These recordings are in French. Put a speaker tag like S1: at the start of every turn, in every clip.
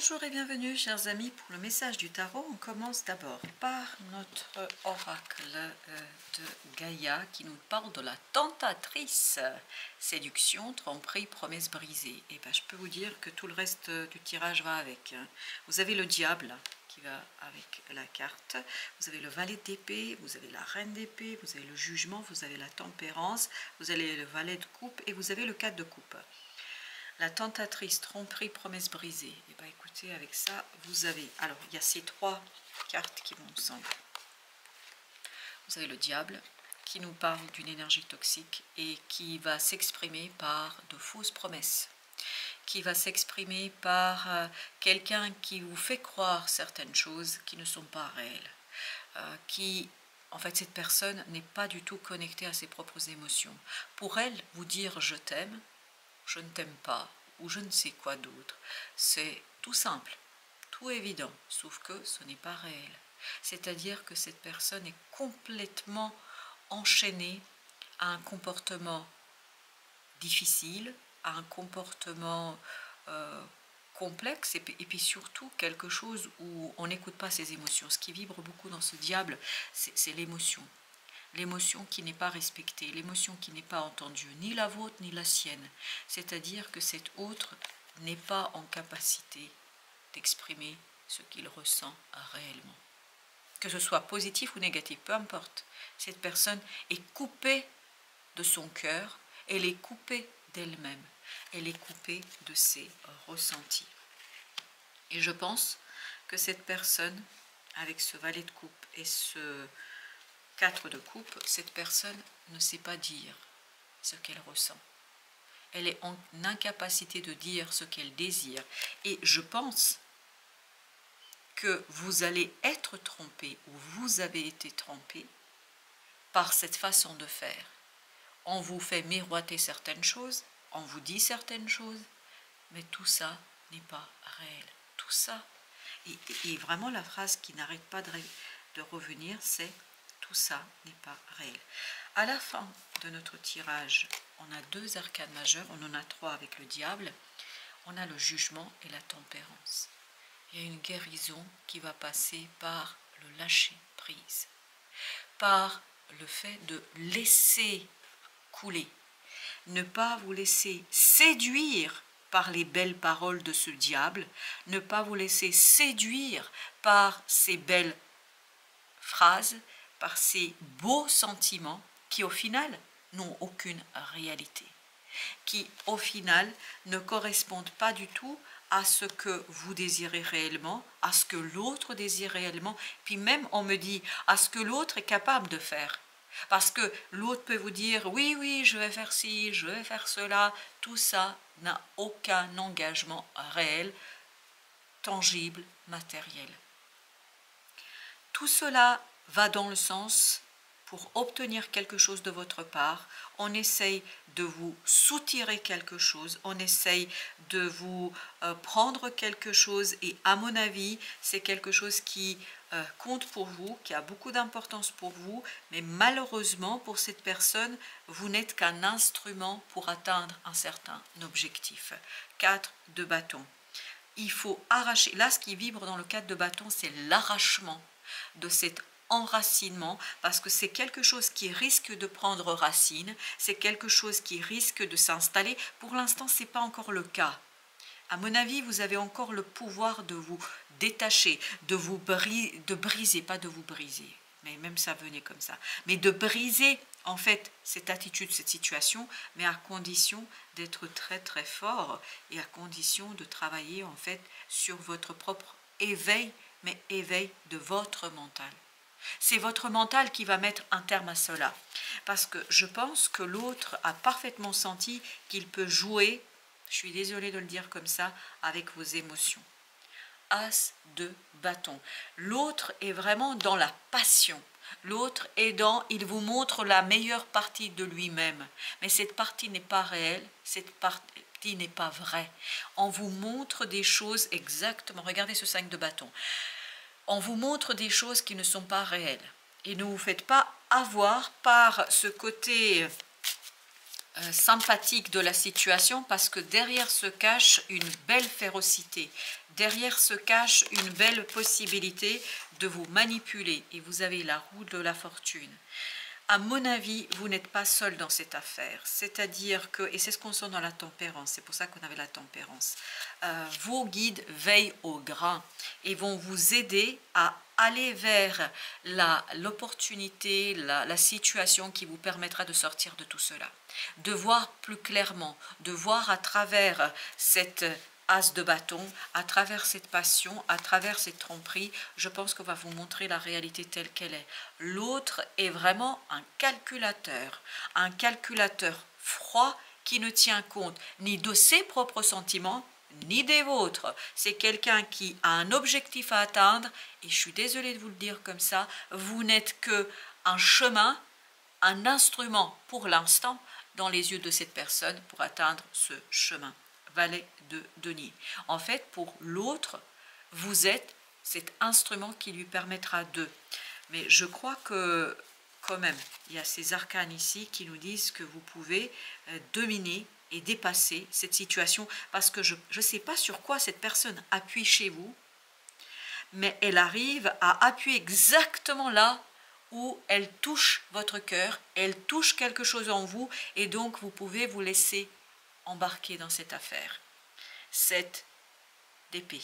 S1: Bonjour et bienvenue chers amis pour le message du tarot. On commence d'abord par notre oracle de Gaïa qui nous parle de la tentatrice. Séduction, tromperie, promesse brisée. Et ben, je peux vous dire que tout le reste du tirage va avec. Vous avez le diable qui va avec la carte. Vous avez le valet d'épée, vous avez la reine d'épée, vous avez le jugement, vous avez la tempérance, vous avez le valet de coupe et vous avez le 4 de coupe. La tentatrice, tromperie, promesse brisée. Et bien écoutez, avec ça, vous avez... Alors, il y a ces trois cartes qui vont ensemble. Vous avez le diable qui nous parle d'une énergie toxique et qui va s'exprimer par de fausses promesses. Qui va s'exprimer par quelqu'un qui vous fait croire certaines choses qui ne sont pas réelles. En fait, cette personne n'est pas du tout connectée à ses propres émotions. Pour elle, vous dire « je t'aime », je ne t'aime pas, ou je ne sais quoi d'autre, c'est tout simple, tout évident, sauf que ce n'est pas réel. C'est-à-dire que cette personne est complètement enchaînée à un comportement difficile, à un comportement complexe, et puis surtout quelque chose où on n'écoute pas ses émotions. Ce qui vibre beaucoup dans ce diable, c'est l'émotion. L'émotion qui n'est pas respectée, l'émotion qui n'est pas entendue, ni la vôtre ni la sienne. C'est-à-dire que cet autre n'est pas en capacité d'exprimer ce qu'il ressent réellement. Que ce soit positif ou négatif, peu importe. Cette personne est coupée de son cœur, elle est coupée d'elle-même, elle est coupée de ses ressentis. Et je pense que cette personne, avec ce valet de coupe et ce 4 de coupe, cette personne ne sait pas dire ce qu'elle ressent. Elle est en incapacité de dire ce qu'elle désire. Et je pense que vous allez être trompé ou vous avez été trompé par cette façon de faire. On vous fait miroiter certaines choses, on vous dit certaines choses, mais tout ça n'est pas réel. Tout ça. Et vraiment la phrase qui n'arrête pas de revenir, c'est tout ça n'est pas réel. À la fin de notre tirage, on a deux arcanes majeures, on en a trois avec le diable, on a le jugement et la tempérance. Il y a une guérison qui va passer par le lâcher prise, par le fait de laisser couler, ne pas vous laisser séduire par les belles paroles de ce diable, ne pas vous laisser séduire par ces belles phrases, par ces beaux sentiments qui au final n'ont aucune réalité, qui au final ne correspondent pas du tout à ce que vous désirez réellement, à ce que l'autre désire réellement, puis même on me dit à ce que l'autre est capable de faire. Parce que l'autre peut vous dire oui, oui, je vais faire ci, je vais faire cela, tout ça n'a aucun engagement réel, tangible, matériel. Tout cela va dans le sens, pour obtenir quelque chose de votre part, on essaye de vous soutirer quelque chose, on essaye de vous prendre quelque chose, et à mon avis, c'est quelque chose qui compte pour vous, qui a beaucoup d'importance pour vous, mais malheureusement, pour cette personne, vous n'êtes qu'un instrument pour atteindre un certain objectif. 4 de bâton. Il faut arracher, là ce qui vibre dans le 4 de bâton, c'est l'arrachement de cet enracinement, parce que c'est quelque chose qui risque de prendre racine, c'est quelque chose qui risque de s'installer. Pour l'instant, ce n'est pas encore le cas. À mon avis, vous avez encore le pouvoir de vous détacher, de briser, pas de vous briser, mais même ça venait comme ça, mais de briser en fait cette attitude, cette situation, mais à condition d'être très très fort et à condition de travailler en fait sur votre propre éveil, mais éveil de votre mental. C'est votre mental qui va mettre un terme à cela, parce que je pense que l'autre a parfaitement senti qu'il peut jouer, je suis désolée de le dire comme ça, avec vos émotions. As de bâton. L'autre est vraiment dans la passion. L'autre est dans, il vous montre la meilleure partie de lui-même. Mais cette partie n'est pas réelle, cette partie n'est pas vraie. On vous montre des choses exactement, regardez ce 5 de bâton. On vous montre des choses qui ne sont pas réelles. Et ne vous faites pas avoir par ce côté sympathique de la situation, parce que derrière se cache une belle férocité, derrière se cache une belle possibilité de vous manipuler, et vous avez la roue de la fortune. À mon avis, vous n'êtes pas seul dans cette affaire, c'est-à-dire que, et c'est ce qu'on sent dans la tempérance, c'est pour ça qu'on avait la tempérance, vos guides veillent au grain et vont vous aider à aller vers l'opportunité, la situation qui vous permettra de sortir de tout cela, de voir plus clairement, de voir à travers cette as de bâton, à travers cette passion, à travers cette tromperie. Je pense qu'on va vous montrer la réalité telle qu'elle est. L'autre est vraiment un calculateur froid qui ne tient compte ni de ses propres sentiments, ni des vôtres. C'est quelqu'un qui a un objectif à atteindre, et je suis désolée de vous le dire comme ça, vous n'êtes que un chemin, un instrument pour l'instant dans les yeux de cette personne pour atteindre ce chemin. Valet de denier. En fait, pour l'autre, vous êtes cet instrument qui lui permettra de. Mais je crois que, quand même, il y a ces arcanes ici qui nous disent que vous pouvez dominer et dépasser cette situation, parce que je ne sais pas sur quoi cette personne appuie chez vous, mais elle arrive à appuyer exactement là où elle touche votre cœur, elle touche quelque chose en vous, et donc vous pouvez vous laisser embarquer dans cette affaire. 7 d'épée.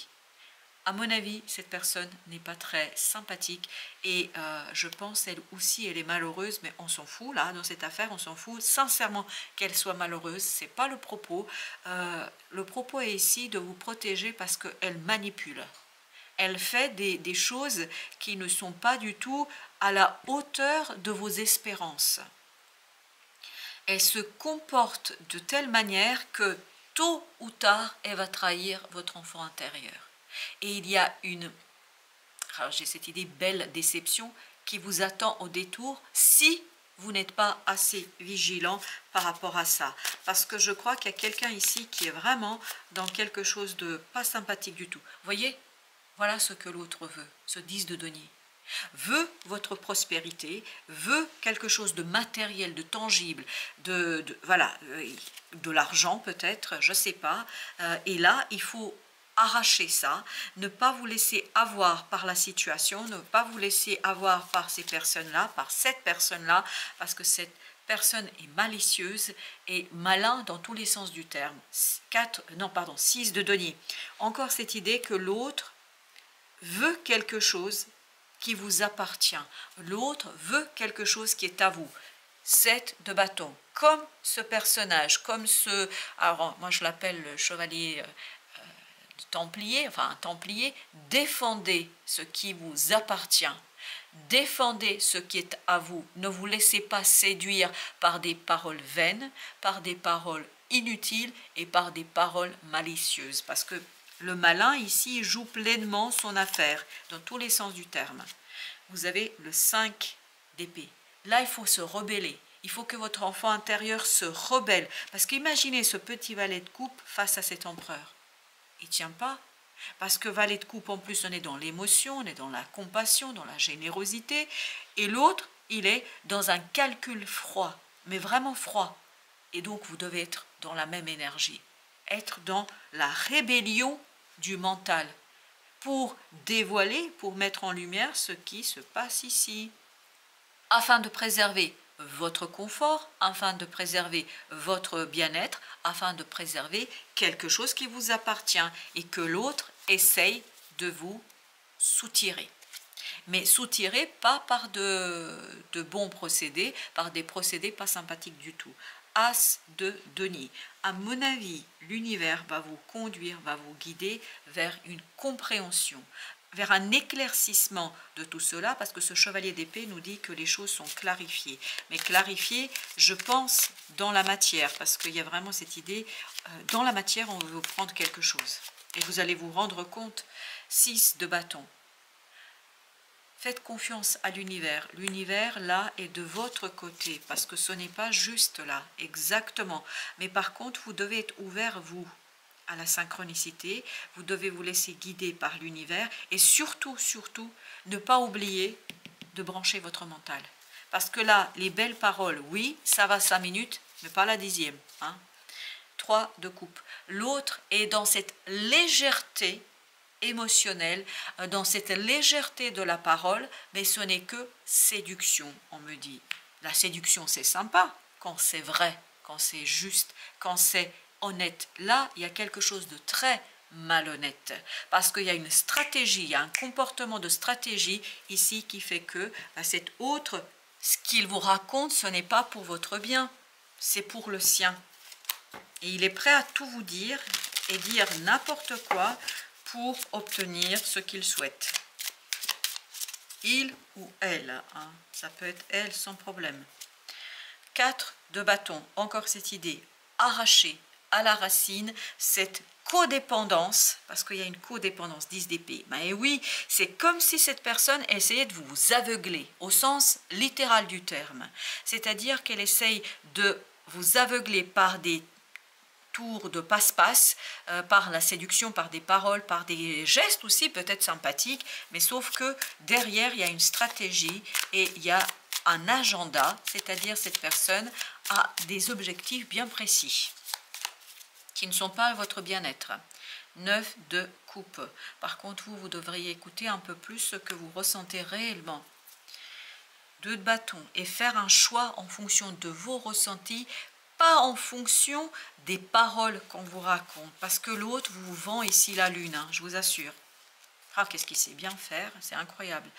S1: À mon avis, cette personne n'est pas très sympathique, et je pense elle aussi, elle est malheureuse, mais on s'en fout là, dans cette affaire, on s'en fout sincèrement qu'elle soit malheureuse, c'est pas le propos. Le propos est ici de vous protéger parce qu'elle manipule. Elle fait des choses qui ne sont pas du tout à la hauteur de vos espérances. Elle se comporte de telle manière que tôt ou tard, elle va trahir votre enfant intérieur. Et il y a j'ai cette idée, belle déception qui vous attend au détour si vous n'êtes pas assez vigilant par rapport à ça. Parce que je crois qu'il y a quelqu'un ici qui est vraiment dans quelque chose de pas sympathique du tout. Vous voyez, voilà ce que l'autre veut, ce 10 de denier. Veut votre prospérité, veut quelque chose de matériel, de tangible, voilà, de l'argent peut-être, je ne sais pas. Et là, il faut arracher ça, ne pas vous laisser avoir par la situation, ne pas vous laisser avoir par ces personnes-là, par cette personne-là, parce que cette personne est malicieuse et malin dans tous les sens du terme. 6 de denier. Encore cette idée que l'autre veut quelque chose qui vous appartient. L'autre veut quelque chose qui est à vous. 7 de bâton. Comme ce personnage, comme ce... Alors, moi, je l'appelle le chevalier templier, enfin un templier. Défendez ce qui vous appartient. Défendez ce qui est à vous. Ne vous laissez pas séduire par des paroles vaines, par des paroles inutiles et par des paroles malicieuses. Parce que le malin, ici, joue pleinement son affaire, dans tous les sens du terme. Vous avez le 5 d'épée. Là, il faut se rebeller. Il faut que votre enfant intérieur se rebelle. Parce qu'imaginez ce petit valet de coupe face à cet empereur. Il ne tient pas. Parce que valet de coupe, en plus, on est dans l'émotion, on est dans la compassion, dans la générosité. Et l'autre, il est dans un calcul froid, mais vraiment froid. Et donc, vous devez être dans la même énergie. Être dans la rébellion du mental pour dévoiler, pour mettre en lumière ce qui se passe ici, afin de préserver votre confort, afin de préserver votre bien-être, afin de préserver quelque chose qui vous appartient et que l'autre essaye de vous soutirer. Mais soutirer pas par de bons procédés, par des procédés pas sympathiques du tout. As de denier. À mon avis, l'univers va vous conduire, va vous guider vers une compréhension, vers un éclaircissement de tout cela, parce que ce chevalier d'épée nous dit que les choses sont clarifiées. Mais clarifiées, je pense, dans la matière, parce qu'il y a vraiment cette idée, dans la matière, on veut vous prendre quelque chose. Et vous allez vous rendre compte, 6 de bâton. Faites confiance à l'univers. L'univers, là, est de votre côté, parce que ce n'est pas juste là, exactement. Mais par contre, vous devez être ouvert, vous, à la synchronicité. Vous devez vous laisser guider par l'univers. Et surtout, surtout, ne pas oublier de brancher votre mental. Parce que là, les belles paroles, oui, ça va 5 minutes, mais pas la 10e. Hein. 3 de coupe. L'autre est dans cette légèreté émotionnelle, dans cette légèreté de la parole, mais ce n'est que séduction, on me dit. La séduction, c'est sympa quand c'est vrai, quand c'est juste, quand c'est honnête. Là, il y a quelque chose de très malhonnête, parce qu'il y a une stratégie, il y a un comportement de stratégie ici qui fait que cet autre, ce qu'il vous raconte, ce n'est pas pour votre bien, c'est pour le sien. Et il est prêt à tout vous dire et dire n'importe quoi pour obtenir ce qu'il souhaite. Il ou elle, hein, ça peut être elle sans problème. 4 de bâton, encore cette idée, arracher à la racine cette codépendance, parce qu'il y a une codépendance, 10 d'épée. Mais oui, c'est comme si cette personne essayait de vous aveugler, au sens littéral du terme. C'est-à-dire qu'elle essaye de vous aveugler par des tour de passe-passe, par la séduction, par des paroles, par des gestes aussi peut-être sympathiques, mais sauf que derrière il y a une stratégie et il y a un agenda, c'est-à-dire cette personne a des objectifs bien précis qui ne sont pas votre bien-être. 9 de coupe. Par contre, vous devriez écouter un peu plus ce que vous ressentez réellement. 2 de bâton et faire un choix en fonction de vos ressentis, pas en fonction des paroles qu'on vous raconte, parce que l'autre vous vend ici la lune, hein, je vous assure. Ah, qu'est-ce qu'il sait bien faire, c'est incroyable.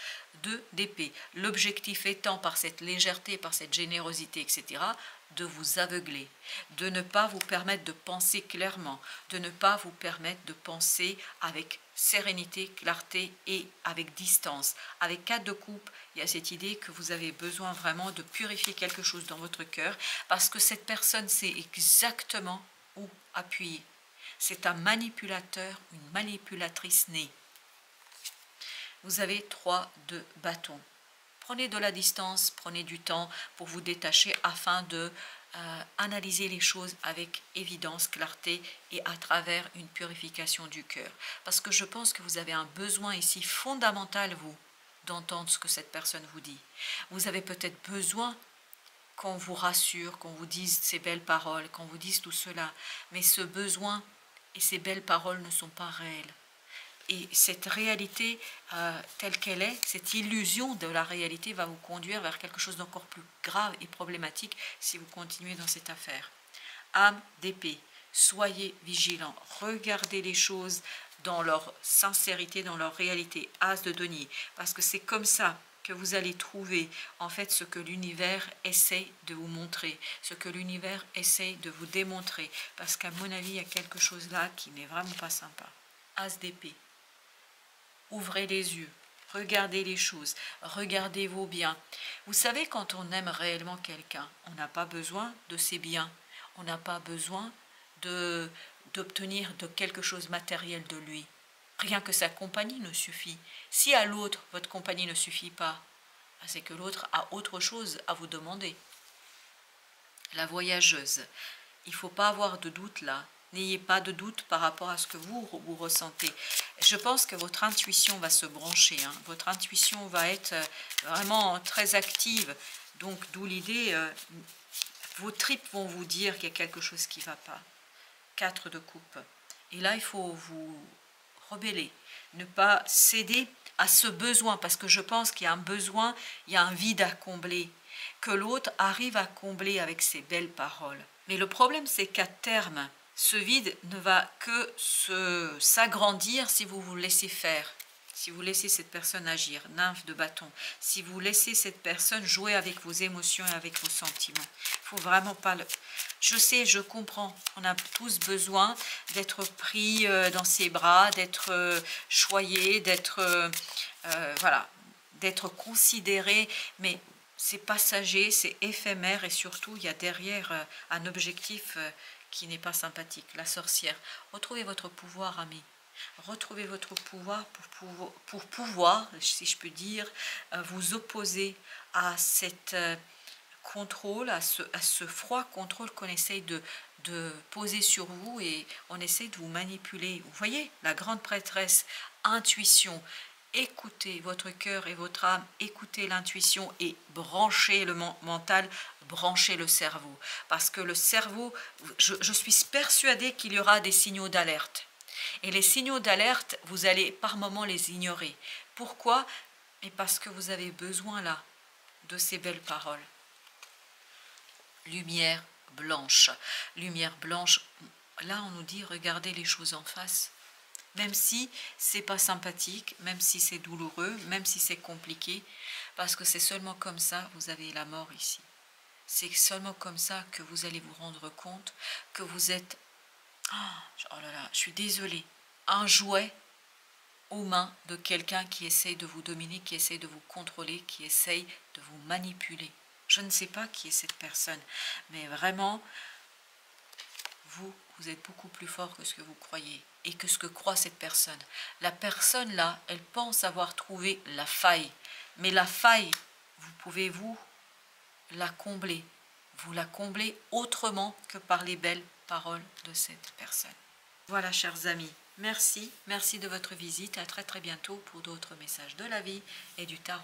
S1: 2 d'épée, l'objectif étant par cette légèreté, par cette générosité, etc., de vous aveugler, de ne pas vous permettre de penser clairement, de ne pas vous permettre de penser avec sérénité, clarté et avec distance. Avec 4 de coupe, il y a cette idée que vous avez besoin vraiment de purifier quelque chose dans votre cœur, parce que cette personne sait exactement où appuyer. C'est un manipulateur, une manipulatrice née. Vous avez 3 de bâton. Prenez de la distance, prenez du temps pour vous détacher afin de analyser les choses avec évidence, clarté et à travers une purification du cœur. Parce que je pense que vous avez un besoin ici fondamental, vous, d'entendre ce que cette personne vous dit. Vous avez peut-être besoin qu'on vous rassure, qu'on vous dise ces belles paroles, qu'on vous dise tout cela. Mais ce besoin et ces belles paroles ne sont pas réelles. Et cette réalité telle qu'elle est, cette illusion de la réalité va vous conduire vers quelque chose d'encore plus grave et problématique si vous continuez dans cette affaire. Âme d'épée, soyez vigilants, regardez les choses dans leur sincérité, dans leur réalité. As de denier, parce que c'est comme ça que vous allez trouver en fait ce que l'univers essaie de vous montrer, ce que l'univers essaie de vous démontrer, parce qu'à mon avis, il y a quelque chose là qui n'est vraiment pas sympa. As d'épée. Ouvrez les yeux, regardez les choses, regardez vos biens. Vous savez, quand on aime réellement quelqu'un, on n'a pas besoin de ses biens, on n'a pas besoin d'obtenir de quelque chose matériel de lui. Rien que sa compagnie ne suffit. Si à l'autre, votre compagnie ne suffit pas, c'est que l'autre a autre chose à vous demander. La voyageuse, il ne faut pas avoir de doute là. N'ayez pas de doute par rapport à ce que vous ressentez. Je pense que votre intuition va se brancher. Hein. Votre intuition va être vraiment très active. Donc, d'où l'idée, vos tripes vont vous dire qu'il y a quelque chose qui ne va pas. 4 de coupe. Et là, il faut vous rebeller. Ne pas céder à ce besoin. Parce que je pense qu'il y a un besoin, il y a un vide à combler. Que l'autre arrive à combler avec ses belles paroles. Mais le problème, c'est qu'à terme, ce vide ne va que s'agrandir si vous vous laissez faire, si vous laissez cette personne agir, nymphe de bâton, si vous laissez cette personne jouer avec vos émotions et avec vos sentiments. Il ne faut vraiment pas le... Je sais, je comprends, on a tous besoin d'être pris dans ses bras, d'être choyé, d'être voilà, d'être considéré, mais c'est passager, c'est éphémère et surtout il y a derrière un objectif qui n'est pas sympathique. La sorcière, retrouvez votre pouvoir, ami. Retrouvez votre pouvoir pour pouvoir, si je peux dire, vous opposer à cette contrôle, à ce froid contrôle qu'on essaye de poser sur vous et on essaie de vous manipuler. Vous voyez, la grande prêtresse, intuition, écoutez votre cœur et votre âme, écoutez l'intuition et branchez le mental, branchez le cerveau. Parce que le cerveau, je suis persuadée qu'il y aura des signaux d'alerte. Et les signaux d'alerte, vous allez par moments les ignorer. Pourquoi? Et parce que vous avez besoin là de ces belles paroles. Lumière blanche. Lumière blanche, là on nous dit regardez les choses en face. Même si c'est pas sympathique, même si c'est douloureux, même si c'est compliqué, parce que c'est seulement comme ça, vous avez la mort ici. C'est seulement comme ça que vous allez vous rendre compte que vous êtes, oh là là, je suis désolée, un jouet aux mains de quelqu'un qui essaye de vous dominer, qui essaye de vous contrôler, qui essaye de vous manipuler. Je ne sais pas qui est cette personne, mais vraiment, vous êtes beaucoup plus fort que ce que vous croyez et que ce que croit cette personne. La personne là, elle pense avoir trouvé la faille, mais la faille, vous pouvez la combler. Vous la comblez autrement que par les belles paroles de cette personne. Voilà, chers amis, merci de votre visite. À très très bientôt pour d'autres messages de la vie et du tarot.